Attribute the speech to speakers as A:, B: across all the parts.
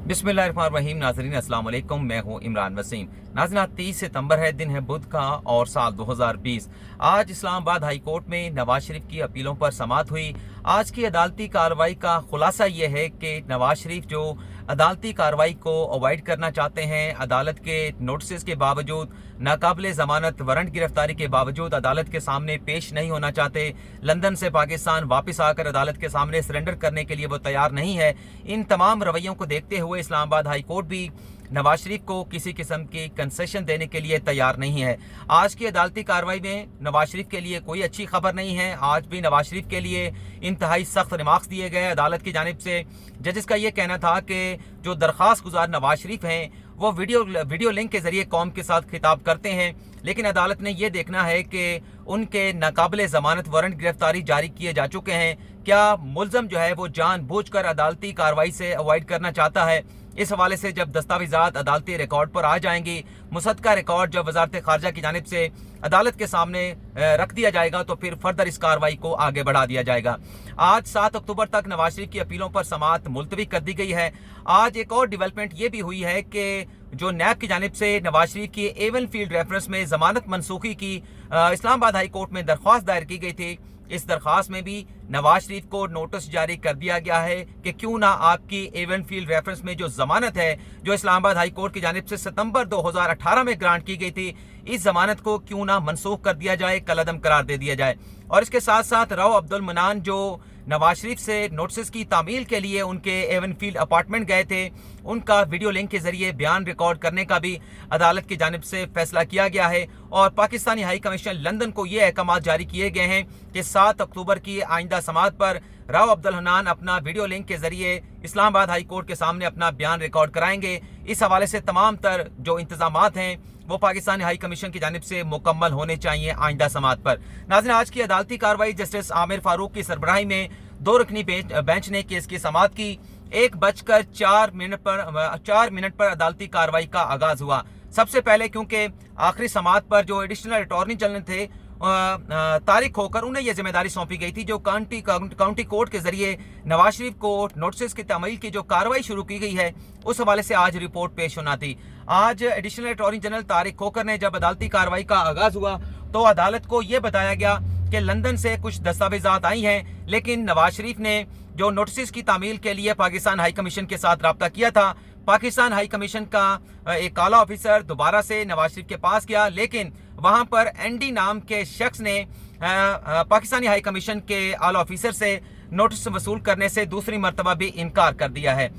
A: बिस्मिल्लाहिर्रहमानिर्रहीम। नाज़रीन अस्सलाम वालेकुम, मैं हूं इमरान वसीम। नाज़रीन आज 30 सितंबर है, दिन है बुध का और साल 2020। आज इस्लामाबाद हाई कोर्ट में नवाज शरीफ की अपीलों पर समाअत हुई। आज की अदालती कार्रवाई का खुलासा ये है कि नवाज शरीफ जो अदालती कार्रवाई को अवॉइड करना चाहते हैं, अदालत के नोटिस के बावजूद, नाकाबिले ज़मानत वारंट गिरफ्तारी के बावजूद अदालत के सामने पेश नहीं होना चाहते, लंदन से पाकिस्तान वापस आकर अदालत के सामने सरेंडर करने के लिए वो तैयार नहीं है। इन तमाम रवैयों को देखते हुए इस्लामाबाद हाई कोर्ट भी नवाज शरीफ को किसी किस्म की कंसेशन देने के लिए तैयार नहीं है। आज की अदालती कार्रवाई में नवाज शरीफ के लिए कोई अच्छी खबर नहीं है। आज भी नवाज शरीफ के लिए इंतहाई सख्त रिमार्क्स दिए गए। अदालत की जानिब से जजेस का ये कहना था कि जो दरख्वास्त गुजार नवाज शरीफ हैं वो वीडियो लिंक के जरिए कौम के साथ खिताब करते हैं, लेकिन अदालत ने यह देखना है कि उनके नाकाबिले ज़मानत वारंट गिरफ्तारी जारी किए जा चुके हैं। क्या मुल्ज़म जो है वो जानबूझकर अदालती कार्रवाई से अवॉइड करना चाहता है? इस हवाले से जब दस्तावेज़ात अदालती रिकॉर्ड पर आ जाएंगी, मुसद्दका रिकॉर्ड जब वजारत खारजा की जानिब से अदालत के सामने रख दिया जाएगा तो फिर फर्दर इस कार्रवाई को आगे बढ़ा दिया जाएगा। आज 7 अक्टूबर तक नवाज शरीफ की अपीलों पर समाअत मुलतवी कर दी गई है। आज एक और डेवलपमेंट ये भी हुई है कि जो नैब की जानिब से नवाज शरीफ की एवन फील्ड रेफरेंस में जमानत मनसूखी की इस्लामाबाद हाई कोर्ट में दरख्वास्त दायर की गई थी। इस दरख्वास्त में भी नवाज शरीफ को नोटिस जारी कर दिया गया है कि क्यों ना आपकी एवन फील्ड रेफरेंस में जो जमानत है जो इस्लामाबाद हाई कोर्ट की जानिब से सितंबर 2018 में ग्रांट की गई थी, इस जमानत को क्यों ना मनसूख कर दिया जाए, कलअदम करार दे दिया जाए। और इसके साथ साथ राव अब्दुल मनान जो नवाज शरीफ से नोटिस की तामील के लिए उनके एवन फील्ड अपार्टमेंट गए थे, उनका वीडियो लिंक के जरिए बयान रिकॉर्ड करने का भी अदालत की जानिब से फैसला किया गया है। और पाकिस्तानी हाई कमीशन लंदन को ये अहकाम जारी किए गए हैं कि 7 अक्टूबर की आइंदा समाअत पर राव अब्दुल हनान अपना वीडियो लिंक के जरिए इस्लामाबाद हाई कोर्ट के सामने अपना बयान रिकॉर्ड कराएंगे। इस हवाले से तमाम तर जो इंतजामात हैं वो पाकिस्तानी हाई कमीशन की जानिब से मुकम्मल होने चाहिए आइंदा समाअत पर। नाज़रीन आज की अदालती कार्रवाई जस्टिस आमिर फारूक की सरबराही में 2 रुकनी बेंच ने केस की समाअत की। 1:04 मिनट पर अदालती कार्रवाई का आगाज हुआ। सबसे पहले क्योंकि आखिरी समाअत पर जो एडिशनल अटॉर्नी जनरल थे तारिक होकर उन्हें यह जिम्मेदारी सौंपी गई थी जो काउंटी कोर्ट के जरिए नवाज शरीफ को नोटिस की तामील की जो कार्रवाई शुरू की गई है उस हवाले से आज रिपोर्ट पेश होना थी। आज एडिशनल अटॉर्नी जनरल तारिक होकर ने जब अदालती कार्रवाई का आगाज हुआ तो अदालत को यह बताया गया कि लंदन से कुछ दस्तावेजात आई हैं, लेकिन नवाज शरीफ ने जो नोटिस की तामील के लिए पाकिस्तान हाई कमीशन के साथ रब्ता किया था, पाकिस्तान हाई कमीशन का एक आला ऑफिसर दोबारा से नवाज शरीफ के पास गया, लेकिन वहां पर एनडी नाम के शख्स ने पाकिस्तानी हाई कमीशन के आला ऑफिसर से नोटिस वसूल करने से दूसरी मरतबा भी इनकार कर दिया है।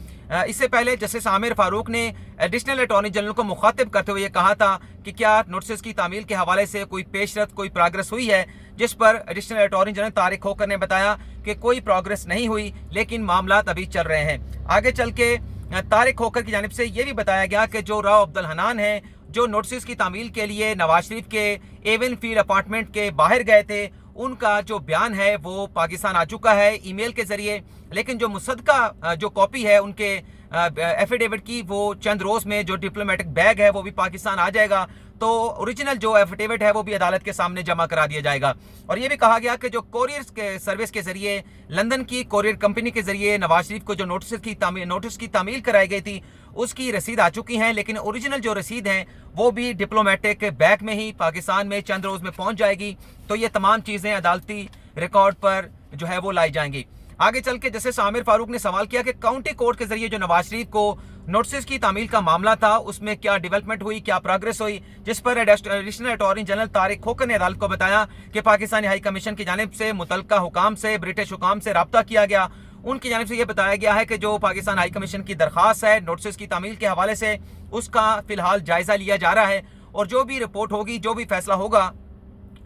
A: इससे पहले जस्टिस आमिर फारूक ने एडिशनल अटॉर्नी जनरल को मुखातिब करते हुए कहा था कि क्या नोटिस की तामील के हवाले से कोई पेशरफ, कोई प्रोग्रेस हुई है, जिस पर एडिशनल अटॉर्नी जनरल तारिक होकर ने बताया कि कोई प्रोग्रेस नहीं हुई, लेकिन मामला अभी चल रहे हैं। आगे चल के तारिक होकर की जानिब से यह भी बताया गया कि जो राव अब्दुल हनान है जो नोटिस की तामील के लिए नवाज शरीफ के एवन फील्ड अपार्टमेंट के बाहर गए थे, उनका जो बयान है वो पाकिस्तान आ चुका है ईमेल के जरिए, लेकिन जो मुसद्दका जो कॉपी है उनके एफिडेविट की वो चंद रोज में जो डिप्लोमेटिक बैग है वो भी पाकिस्तान आ जाएगा, तो ओरिजिनल जो एफिडेविट है वो भी अदालत के सामने जमा करा दिया जाएगा। और ये भी कहा गया कि जो कोरियर के सर्विस के जरिए लंदन की कोरियर कंपनी के जरिए नवाज शरीफ को जो नोटिस की तामील कराई गई थी उसकी रसीद आ चुकी हैं, लेकिन ओरिजिनल जो रसीद हैं वो भी डिप्लोमेटिक बैग में ही पाकिस्तान में चंद रोज में पहुंच जाएगी। तो ये तमाम चीजें अदालती रिकॉर्ड पर जो है वो लाई जाएंगी। आगे चल के जस्टिस आमिर फारूक ने सवाल किया कि काउंटी कोर्ट के जरिए जो नवाज शरीफ को नोटिस की तामील का मामला था उसमें क्या डेवलपमेंट हुई, क्या प्रोग्रेस हुई, जिस पर एडिशनल अटॉर्नी जनरल तारिक होकर ने अदालत को बताया कि पाकिस्तानी हाई कमीशन की जानिब से मुतल्लिका हुकाम से, ब्रिटिश हुकाम से रब्ता किया गया। उनकी जानिब से यह बताया गया है कि जो पाकिस्तान हाई कमीशन की दरख्वास्त है नोटिस की तामील के हवाले से उसका फिलहाल जायजा लिया जा रहा है और जो भी रिपोर्ट होगी, जो भी फैसला होगा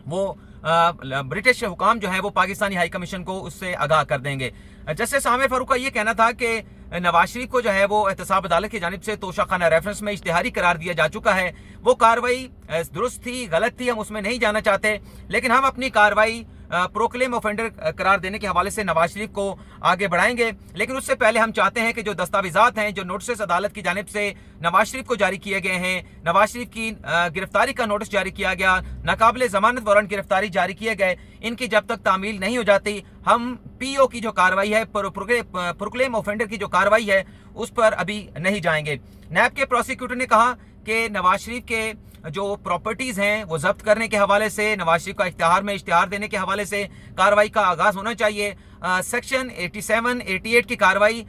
A: वो ब्रिटिश हुकाम जो है वो पाकिस्तानी हाई कमीशन को उससे आगाह कर देंगे। जस्टिस आमिर फारूक का ये कहना था कि नवाज शरीफ को जो है वो एहतसाब अदालत की जानिब से तोशाखाना रेफरेंस में इश्तिहारी करार दिया जा चुका है। वो कार्रवाई दुरुस्त थी, गलत थी, हम उसमें नहीं जाना चाहते, लेकिन हम अपनी कार्रवाई प्रोक्लेम ऑफेंडर करार देने के हवाले से नवाज शरीफ को आगे बढ़ाएंगे। लेकिन उससे पहले हम चाहते हैं कि जो दस्तावेजात हैं, जो नोटिस अदालत की जानिब से नवाज शरीफ को जारी किए गए हैं, नवाज शरीफ की गिरफ्तारी का नोटिस जारी किया गया, नाकाबिले जमानत वारंट गिरफ्तारी जारी किए गए, इनकी जब तक तामील नहीं हो जाती हम पीओ की जो कार्रवाई है, प्रोक्लेम ऑफेंडर की जो कार्रवाई है, उस पर अभी नहीं जाएंगे। नैब के प्रोसिक्यूटर ने कहा कि नवाज शरीफ के जो प्रॉपर्टीज़ हैं वो जब्त करने के हवाले से, नवाज शरीफ का इश्तिहार में इश्तिहार देने के हवाले से कार्रवाई का आगाज़ होना चाहिए। सेक्शन 87, 88 की कार्रवाई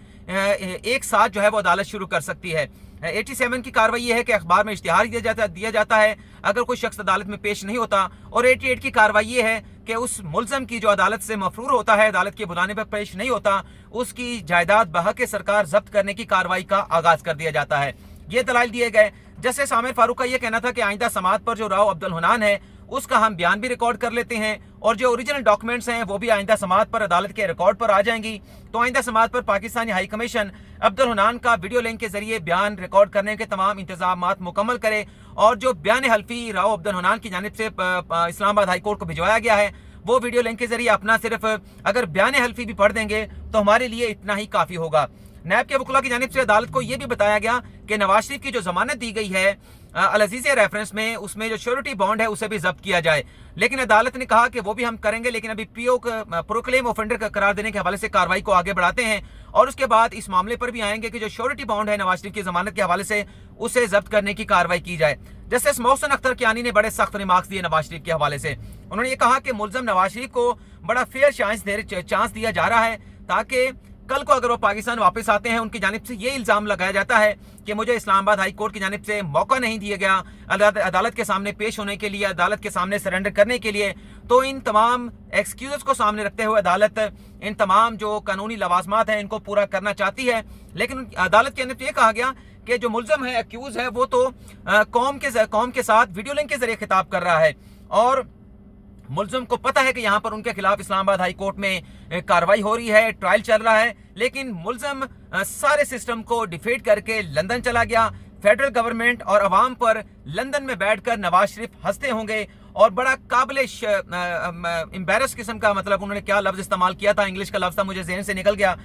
A: एक साथ जो है वो अदालत शुरू कर सकती है। 87 की कार्रवाई ये है कि अखबार में इश्तिहार दिया जाता है अगर कोई शख्स अदालत में पेश नहीं होता, और 88 की कार्रवाई ये है कि उस मुल्ज़म की जो अदालत से मफरूर होता है, अदालत के बुलाने पर पेश नहीं होता, उसकी जायदाद बहक़ सरकार जब्त करने की कार्रवाई का आगाज़ कर दिया जाता है। ये दलाइल दिए गए। जस्टिस आमिर फारूक का ये कहना था कि आइंदा समाअत पर जो राव अब्दुल हन्नान है उसका हम बयान भी रिकॉर्ड कर लेते हैं, और जो ओरिजिनल डॉक्यूमेंट्स हैं वो भी आइंदा समाअत पर अदालत के रिकॉर्ड पर आ जाएंगी। तो आइंदा समाअत पर पाकिस्तानी हाई कमीशन अब्दुल हन्नान का वीडियो लिंक के जरिए बयान रिकॉर्ड करने के तमाम इंतजामात मुकम्मल करे, और जो बयान हल्फी राव अब्दुल हन्नान की जानिब से इस्लामाबाद हाई कोर्ट को भिजवाया गया है वो वीडियो लिंक के जरिए अपना सिर्फ अगर बयान हल्फी भी पढ़ देंगे तो हमारे लिए इतना ही काफ़ी होगा। नैब के वकील की जानिब से अदालत को यह भी बताया गया कि नवाज शरीफ की जो जमानत दी गई है अल अजीज़िया रेफरेंस में, उसमें जो श्योरिटी बॉन्ड है उसे भी जब्त किया जाए। लेकिन अदालत ने कहा कि वो भी हम करेंगे, लेकिन अभी पीओ प्रोक्लेम ऑफेंडर का करार देने के हवाले से कार्रवाई को आगे बढ़ाते हैं, और उसके बाद इस मामले पर भी आएंगे कि जो श्योरिटी बॉन्ड है नवाज शरीफ की जमानत के हवाले से उसे जब्त करने की कार्रवाई की जाए। जस्टिस मोहसिन अख्तर कियानी ने बड़े सख्त रिमार्क्स दिए नवाज शरीफ के हवाले से। उन्होंने ये कहा कि मुल्ज़म नवाज शरीफ को बड़ा फेयर चांस दिया जा रहा है, ताकि कल को अगर वो पाकिस्तान वापस आते हैं उनकी जानिब से ये इल्ज़ाम लगाया जाता है कि मुझे इस्लामाबाद हाई कोर्ट की जानिब से मौका नहीं दिया गया अदालत के सामने पेश होने के लिए, अदालत के सामने सरेंडर करने के लिए। तो इन तमाम एक्सक्यूज़ को सामने रखते हुए अदालत इन तमाम जो कानूनी लवाजमात हैं इनको पूरा करना चाहती है। लेकिन अदालत की जानिब से ये कहा गया कि जो मुल्ज़म है, एक्यूज़ है, वो तो कौम के साथ वीडियो लिंक के जरिए खिताब कर रहा है, और मुल्ज़म को पता है कि यहाँ पर उनके खिलाफ इस्लामाबाद हाई कोर्ट में कार्रवाई हो रही है, ट्रायल चल रहा है। लेकिन मुल्ज़म सारे सिस्टम को डिफीट करके लंदन चला गया। फेडरल गवर्नमेंट और अवाम पर लंदन में बैठकर नवाज शरीफ हंसते होंगे, और बड़ा काबिल एम्बेरस किस्म का, मतलब उन्होंने क्या लफ्ज़ इस्तेमाल किया था, इंग्लिश का लफ्ज़ था, मुझे जहन से निकल गया।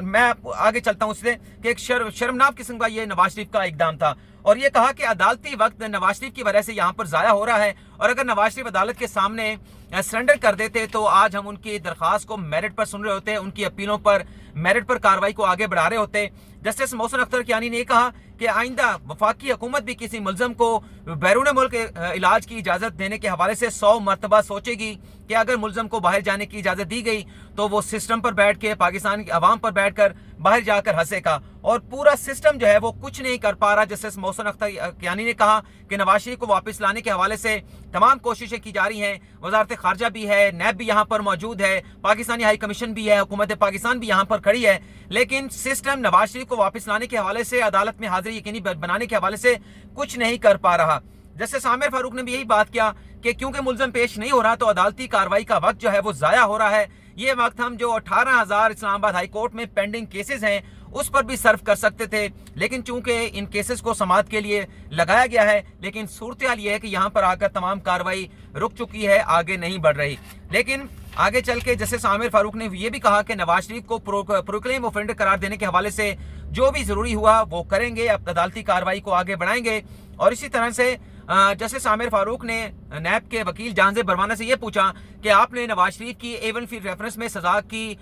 A: मैं आगे चलता हूँ उससे कि एक शर्मनाक किस्म का ये नवाज शरीफ का इकदाम था, और ये कहा कि अदालती वक्त नवाज शरीफ की वजह से यहाँ पर ज़ाया हो रहा है, और अगर नवाज शरीफ अदालत के सामने सरेंडर कर देते तो आज हम उनकी दरख्वास्त को मेरिट पर सुन रहे होते, उनकी अपीलों पर मेरिट पर कार्रवाई को आगे बढ़ा रहे होते। जस्टिस मोहसिन अख्तर कियानी ने कहा कि आइंदा वफाकी हुकूमत भी किसी मुल्ज़म को बैरून मुल्क इलाज की इजाज़त देने के हवाले से 100 मरतबा सोचेगी कि अगर मुल्ज़म को बाहर जाने की इजाज़त दी गई तो वो सिस्टम पर बैठ के, पाकिस्तान की आवाम पर बैठ कर बाहर जाकर हंसेगा, और पूरा सिस्टम जो है वो कुछ नहीं कर पा रहा। जस्टिस मोहसिन अख्तर कियानी ने कहा कि नवाज शरीफ को वापस लाने के हवाले से तमाम कोशिशें की जा रही हैं, वजारत खारजा भी है, नैब भी यहाँ पर मौजूद है, पाकिस्तानी हाई कमीशन भी है, हुकूमत पाकिस्तान भी यहाँ पर खड़ी है, लेकिन सिस्टम नवाज शरीफ को वापस लाने के हवाले से, अदालत में हाजिरी यकीनी बनाने के हवाले से कुछ नहीं कर पा रहा। जस्टिस आमिर फारूक ने भी यही बात किया कि क्योंकि मुल्ज़म पेश नहीं हो रहा तो अदालती कार्रवाई का वक्त जो है वो ज़ाया हो रहा है। ये वक्त हम जो 18,000 इस्लामाबाद हाई कोर्ट में पेंडिंग केसेस हैं उस पर भी सर्व कर सकते थे, लेकिन चूंकि इन केसेस को समाअत के लिए लगाया गया है, लेकिन सूरत हाल ये है कि यहाँ पर आकर तमाम कार्रवाई रुक चुकी है, आगे नहीं बढ़ रही। लेकिन आगे चल के जस्टिस आमिर फारूक ने ये भी कहा कि नवाज शरीफ को प्रोक्लेम ऑफेंडर करार देने के हवाले से जो भी ज़रूरी हुआ वो करेंगे, अब अदालती कार्रवाई को आगे बढ़ाएंगे। और इसी तरह से जस्टिस आमिर फारूक ने नैब के वकील जानजेब बरवाना से ये पूछा कि आपने नवाज शरीफ की A1 फील्ड रेफरेंस में सजा की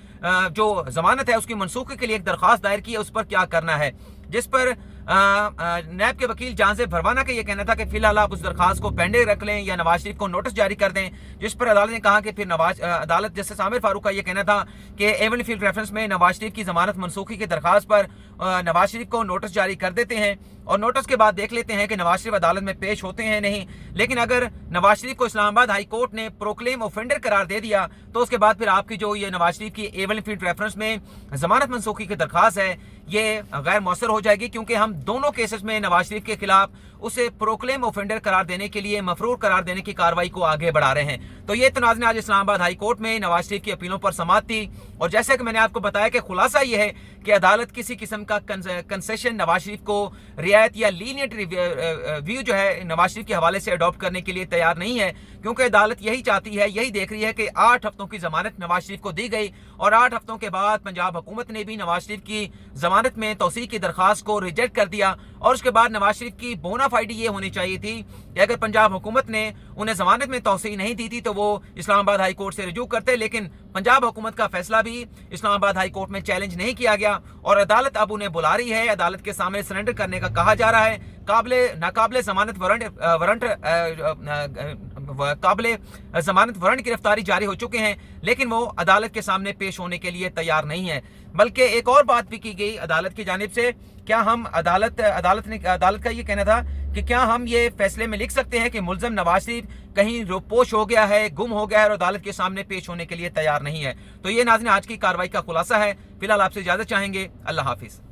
A: जो जमानत है उसकी मनसूखी के लिए एक दरख्वास्त दायर की है, उस पर क्या करना है, जिस पर नैब के वकील जानजेब बरवाना का ये कहना था कि फिलहाल आप उस दरख्वास्त को पेंडिंग रख लें या नवाज शरीफ को नोटिस जारी कर दें, जिस पर अदालत ने कहा कि फिर अदालत जस्टिस आमिर फारूक का ये कहना था कि A1 फील्ड रेफरेंस में नवाज शरीफ की जमानत मनसूखी की दरख्वास्त पर नवाज शरीफ को नोटिस जारी कर देते हैं, और नोटिस के बाद देख लेते हैं कि नवाज शरीफ अदालत में पेश होते हैं नहीं। लेकिन अगर नवाज शरीफ को इस्लामाबाद हाई कोर्ट ने प्रोक्लेम ऑफेंडर करार दे दिया तो उसके बाद फिर आपकी जो ये नवाज शरीफ की A1 फील्ड रेफरेंस में जमानत मनसूखी की दरख्वास्त है ये गैर मौसर हो जाएगी, क्योंकि हम दोनों केसेस में नवाज शरीफ के खिलाफ उसे प्रोक्लेम ऑफेंडर करार देने के लिए, मफरूर करार देने की कार्रवाई को आगे बढ़ा रहे हैं। तो ये तो नाज़रीन आज इस्लामाबाद हाई कोर्ट में नवाज शरीफ की अपीलों पर समाअत थी, और जैसे कि मैंने आपको बताया कि खुलासा ये है कि अदालत किसी किस्म का कंसेशन नवाज शरीफ को, रियायत या लीनियंट व्यू जो है नवाज शरीफ के हवाले से अडॉप्ट करने के लिए तैयार नहीं है, क्योंकि अदालत यही चाहती है, यही देख रही है कि 8 हफ्तों की जमानत नवाज शरीफ को दी गई, और 8 हफ्तों के बाद पंजाब हुकूमत ने भी नवाज शरीफ की जमानत में तौसीक की दरख्वास्त को रिजेक्ट कर दिया। और उसके बाद नवाज शरीफ की बोनाफाइडी ये होनी चाहिए थी कि अगर पंजाब हुकूमत ने उन्हें जमानत में तौसीक नहीं दी थी तो वो इस्लामाबाद हाई कोर्ट से रजू करते, लेकिन पंजाब हुकूमत का फैसला भी इस्लामाबाद हाई कोर्ट में चैलेंज नहीं किया गया, और अदालत अब उन्हें बुला रही है। अदालत के सामने सरेंडर करने का कहा जा रहा है। नाकाबिले जमानत वारंट गिरफ्तारी जारी हो चुके हैं, लेकिन वो अदालत के सामने पेश होने के लिए तैयार नहीं है। बल्कि एक और बात भी की गई अदालत की जानिब से, क्या हम अदालत का ये कहना था कि क्या हम ये फैसले में लिख सकते हैं कि मुल्ज़म नवाज शरीफ कहीं रोपोश हो गया है, गुम हो गया है और अदालत के सामने पेश होने के लिए तैयार नहीं है। तो ये नाज़रीन आज की कार्रवाई का खुलासा है। फिलहाल आपसे इजाज़त चाहेंगे। अल्लाह हाफिज़।